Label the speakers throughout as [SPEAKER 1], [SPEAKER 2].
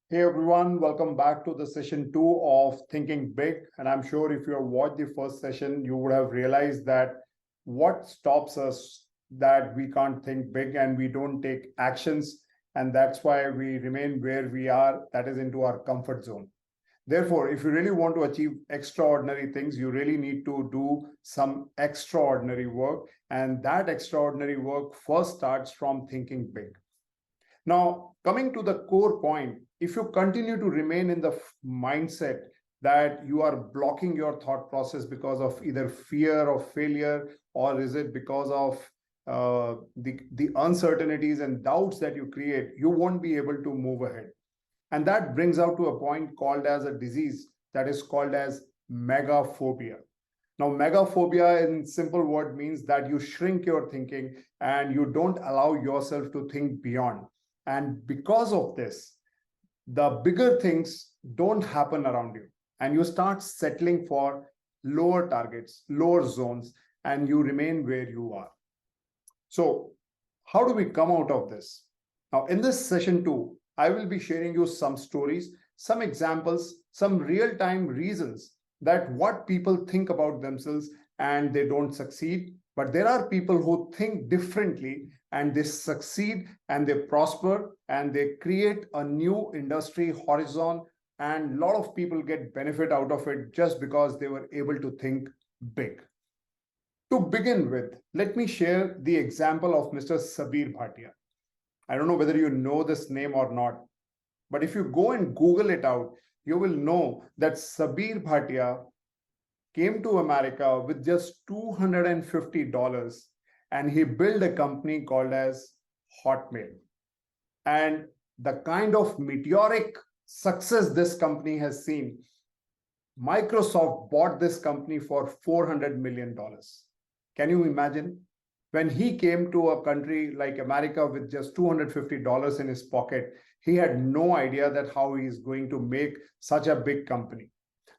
[SPEAKER 1] Hey everyone, welcome back to the session 2 of Thinking Big. And I'm sure if you have watched the first session, you would have realized that what stops us that we can't think big and we don't take actions. And that's why we remain where we are, that is into our comfort zone. Therefore, if you really want to achieve extraordinary things, you really need to do some extraordinary work. And that extraordinary work first starts from thinking big. Now, coming to the core point, if you continue to remain in the mindset that you are blocking your thought process because of either fear of failure, or is it because of the uncertainties and doubts that you create, you won't be able to move ahead. And that brings out to a point called as a disease that is called as megaphobia. Now, megaphobia in simple word means that you shrink your thinking and you don't allow yourself to think beyond. And because of this, the bigger things don't happen around you. And you start settling for lower targets, lower zones, and you remain where you are. So how do we come out of this? Now, in this session 2, I will be sharing you some stories, some examples, some real-time reasons that what people think about themselves and they don't succeed. But there are people who think differently and they succeed and they prosper and they create a new industry horizon, and a lot of people get benefit out of it just because they were able to think big. To begin with, let me share the example of Mr. Sabir Bhatia. I don't know whether you know this name or not, but if you go and Google it out, you will know that Sabir Bhatia came to America with just $250 and he built a company called as Hotmail. And the kind of meteoric success this company has seen, Microsoft bought this company for $400 million. Can you imagine? When he came to a country like America with just $250 in his pocket, he had no idea that how he is going to make such a big company.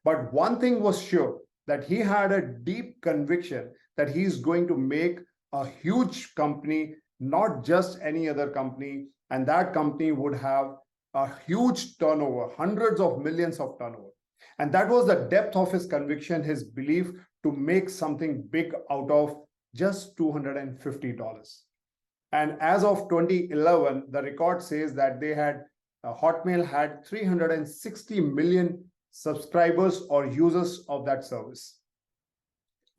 [SPEAKER 1] But one thing was sure, that he had a deep conviction that he's going to make a huge company, not just any other company, and that company would have a huge turnover, hundreds of millions of turnover. And that was the depth of his conviction, his belief to make something big out of just $250. And as of 2011, the record says that they had, Hotmail had 360 million subscribers or users of that service.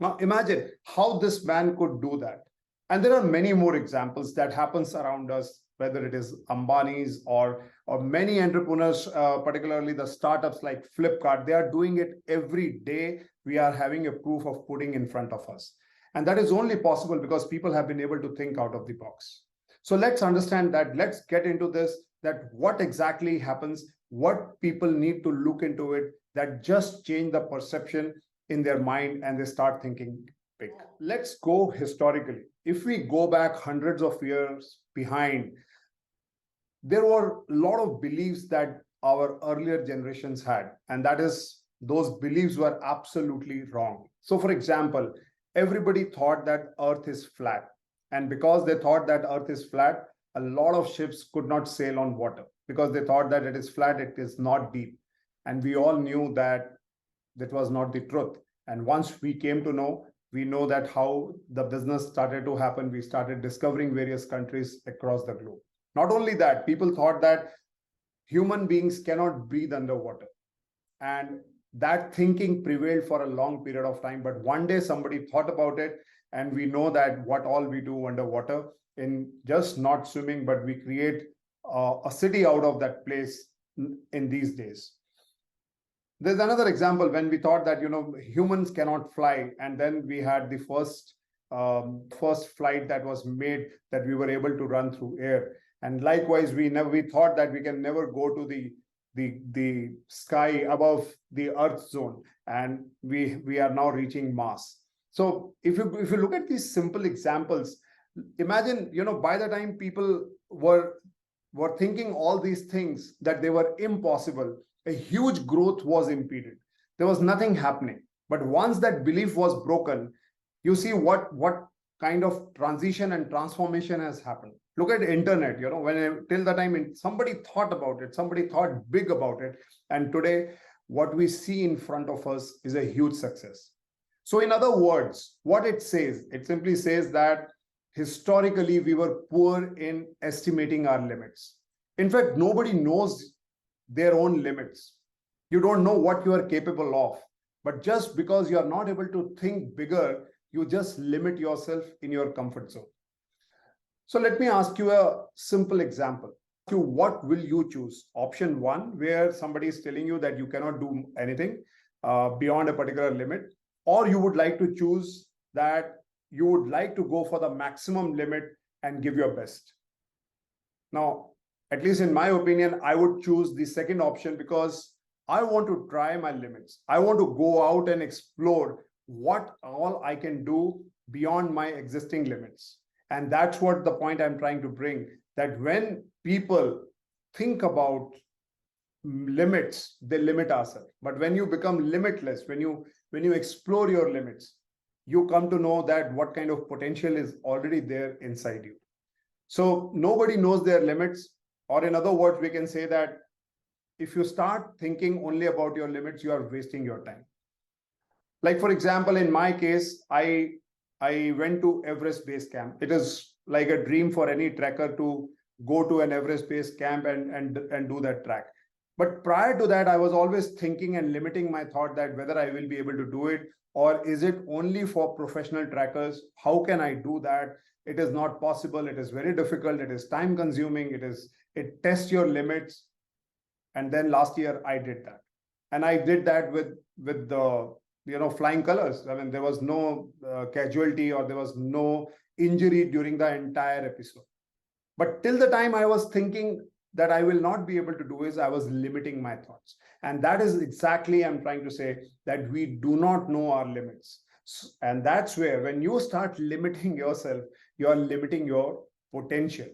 [SPEAKER 1] Now imagine how this man could do that. And there are many more examples that happens around us, whether it is Ambani's or many entrepreneurs, particularly the startups like Flipkart. They are doing it every day. We are having a proof of putting in front of us. And that is only possible because people have been able to think out of the box. So let's understand that. Let's get into this, that what exactly happens, what people need to look into it, that just change the perception in their mind and they start thinking big. Let's go historically. If we go back hundreds of years behind, there were a lot of beliefs that our earlier generations had, and that is, those beliefs were absolutely wrong. So for example, everybody thought that Earth is flat. And because they thought that Earth is flat, a lot of ships could not sail on water because they thought that it is flat, it is not deep. And we all knew that that was not the truth. And once we came to know, we know that how the business started to happen. We started discovering various countries across the globe. Not only that, people thought that human beings cannot breathe underwater. And that thinking prevailed for a long period of time. But one day somebody thought about it, and we know that what all we do underwater in just not swimming, but we create a city out of that place in these days. There's another example when we thought that, humans cannot fly. And then we had the first flight that was made, that we were able to run through air. And likewise, we thought that we can never go to the sky above the Earth zone, and we are now reaching Mars. So if you look at these simple examples, imagine, by the time people were thinking all these things that they were impossible, a huge growth was impeded. There was nothing happening. But once that belief was broken, you see what kind of transition and transformation has happened. Look at internet, when till the time somebody thought about it, somebody thought big about it, and today what we see in front of us is a huge success. So in other words, what it says, it simply says that historically we were poor in estimating our limits. In fact, nobody knows their own limits. You don't know what you are capable of, but just because you are not able to think bigger, you just limit yourself in your comfort zone. So let me ask you a simple example. What will you choose? Option one, where somebody is telling you that you cannot do anything beyond a particular limit, or you would like to choose that you would like to go for the maximum limit and give your best. Now, at least in my opinion, I would choose the second option because I want to try my limits. I want to go out and explore what all I can do beyond my existing limits. And that's what the point I'm trying to bring, that when people think about limits, they limit ourselves. But when you become limitless, when you explore your limits, you come to know that what kind of potential is already there inside you. So nobody knows their limits, or in other words, we can say that if you start thinking only about your limits, you are wasting your time. Like, for example, in my case, I went to Everest Base Camp. It is like a dream for any trekker to go to an Everest Base Camp and do that track. But prior to that, I was always thinking and limiting my thought that whether I will be able to do it, or is it only for professional trackers? How can I do that? It is not possible. It is very difficult. It is time consuming. It tests your limits. And then last year I did that. And I did that with the flying colors. I mean, there was no casualty or there was no injury during the entire episode. But till the time I was thinking that I will not be able to do is I was limiting my thoughts. And that is exactly I'm trying to say, that we do not know our limits. And that's where when you start limiting yourself, you are limiting your potential.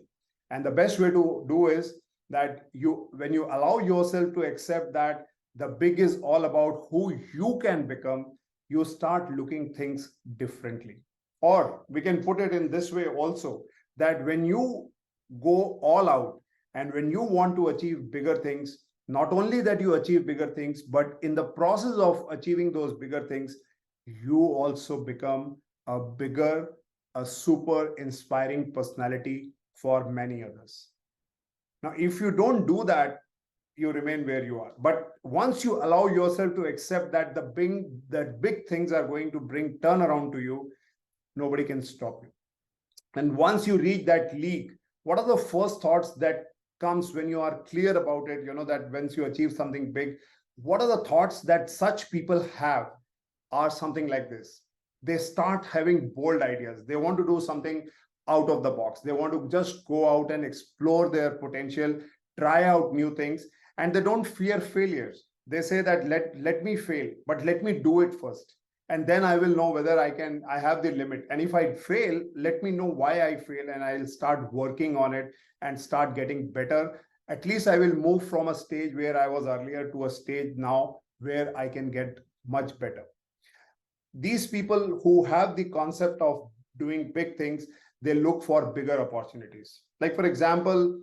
[SPEAKER 1] And the best way to do is that when you allow yourself to accept that the big is all about who you can become, you start looking things differently. Or we can put it in this way also, that when you go all out and when you want to achieve bigger things, not only that you achieve bigger things, but in the process of achieving those bigger things, you also become a super inspiring personality for many others. Now, if you don't do that, you remain where you are. But once you allow yourself to accept that big things are going to bring turnaround to you, nobody can stop you. And once you reach that league, what are the first thoughts that comes when you are clear about it? That once you achieve something big, what are the thoughts that such people have are something like this. They start having bold ideas. They want to do something out of the box. They want to just go out and explore their potential, try out new things, and they don't fear failures. They say that let me fail, but let me do it first. And then I will know whether I have the limit. And if I fail, let me know why I fail, and I'll start working on it and start getting better. At least I will move from a stage where I was earlier to a stage now where I can get much better. These people who have the concept of doing big things, they look for bigger opportunities. Like, for example,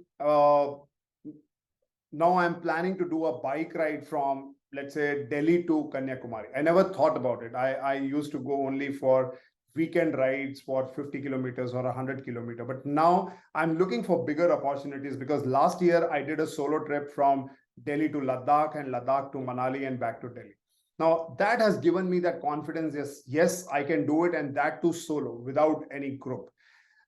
[SPEAKER 1] now I'm planning to do a bike ride from, let's say, Delhi to Kanyakumari. I never thought about it. I used to go only for weekend rides for 50 kilometers or 100 kilometers. But now I'm looking for bigger opportunities, because last year I did a solo trip from Delhi to Ladakh and Ladakh to Manali and back to Delhi. Now that has given me that confidence. Yes, I can do it, and that too solo, without any group.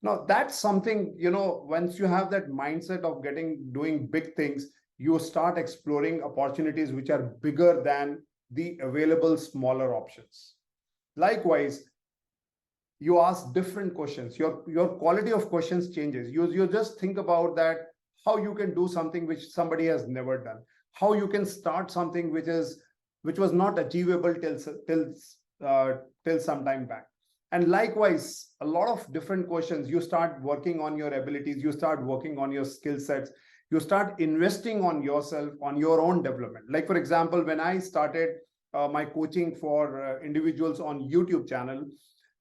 [SPEAKER 1] Now that's something, once you have that mindset of doing big things, you start exploring opportunities which are bigger than the available smaller options. Likewise, you ask different questions. Your quality of questions changes. You just think about that, how you can do something which somebody has never done, how you can start something which was not achievable till some time back. And likewise, a lot of different questions. You start working on your abilities, you start working on your skill sets, you start investing on yourself, on your own development. Like, for example, when I started my coaching for individuals on YouTube channel,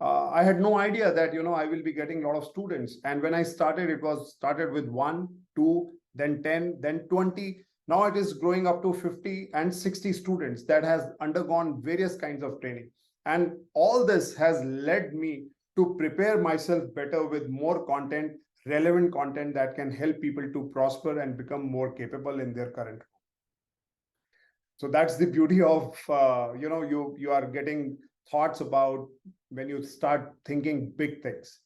[SPEAKER 1] I had no idea that, I will be getting a lot of students. And when I started, it was started with 1, 2, then 10, then 20. Now it is growing up to 50 and 60 students that has undergone various kinds of training. And all this has led me to prepare myself better with more content, relevant content that can help people to prosper and become more capable in their current role. So that's the beauty of, you are getting thoughts about when you start thinking big things.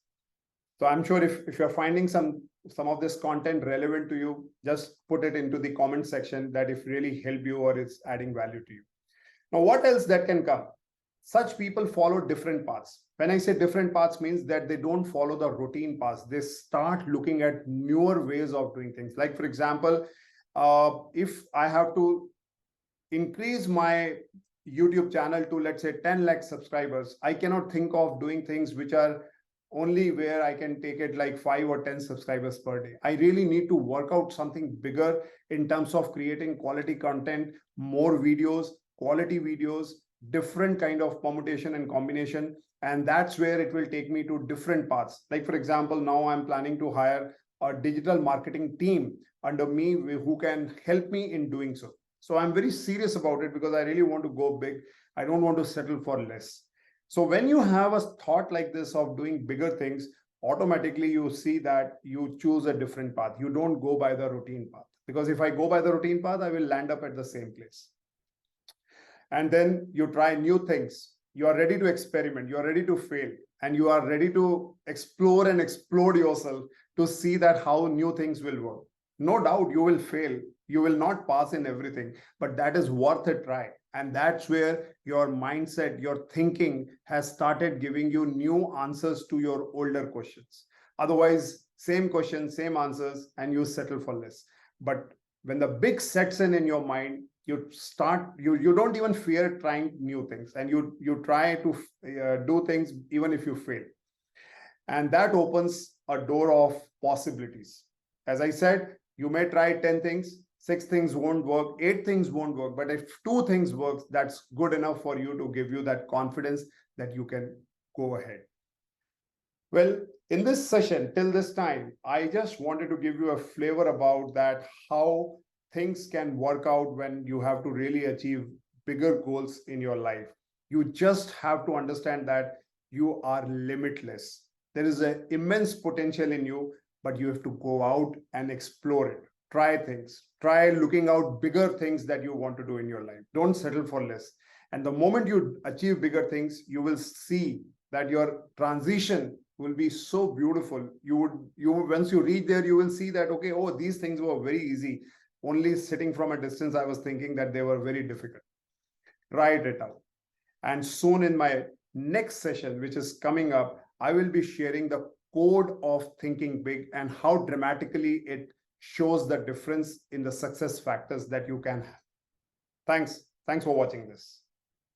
[SPEAKER 1] So I'm sure if you're finding some of this content relevant to you, just put it into the comment section that if really help you or it's adding value to you. Now, what else that can come? Such people follow different paths. When I say different paths means that they don't follow the routine paths. They start looking at newer ways of doing things. Like, for example, if I have to increase my YouTube channel to, let's say, 10 lakh subscribers, I cannot think of doing things which are only where I can take it like 5 or 10 subscribers per day. I really need to work out something bigger in terms of creating quality content, more videos, quality videos, different kind of permutation and combination. And that's where it will take me to different paths. Like, for example, now I'm planning to hire a digital marketing team under me who can help me in doing so. So I'm very serious about it because I really want to go big. I don't want to settle for less. So when you have a thought like this of doing bigger things, automatically you see that you choose a different path. You don't go by the routine path, because if I go by the routine path, I will land up at the same place. And then you try new things. You are ready to experiment. You are ready to fail, and you are ready to explore and explode yourself to see that how new things will work. No doubt you will fail. You will not pass in everything, but that is worth a try. And that's where your mindset, your thinking has started giving you new answers to your older questions. Otherwise, same questions, same answers, and you settle for less. But when the big sets in your mind, you don't even fear trying new things, and you try to do things even if you fail. And that opens a door of possibilities. As I said, you may try 10 things, 6 things won't work, 8 things won't work. But if 2 things work, that's good enough for you to give you that confidence that you can go ahead. Well, in this session, till this time, I just wanted to give you a flavor about that, how things can work out when you have to really achieve bigger goals in your life. You just have to understand that you are limitless. There is an immense potential in you, but you have to go out and explore it. Try things. Try looking out bigger things that you want to do in your life. Don't settle for less. And the moment you achieve bigger things, you will see that your transition will be so beautiful. Once you reach there, you will see that, okay, oh, these things were very easy. Only sitting from a distance, I was thinking that they were very difficult. Try it out. And soon in my next session, which is coming up, I will be sharing the code of thinking big and how dramatically it shows the difference in the success factors that you can have. Thanks for watching this.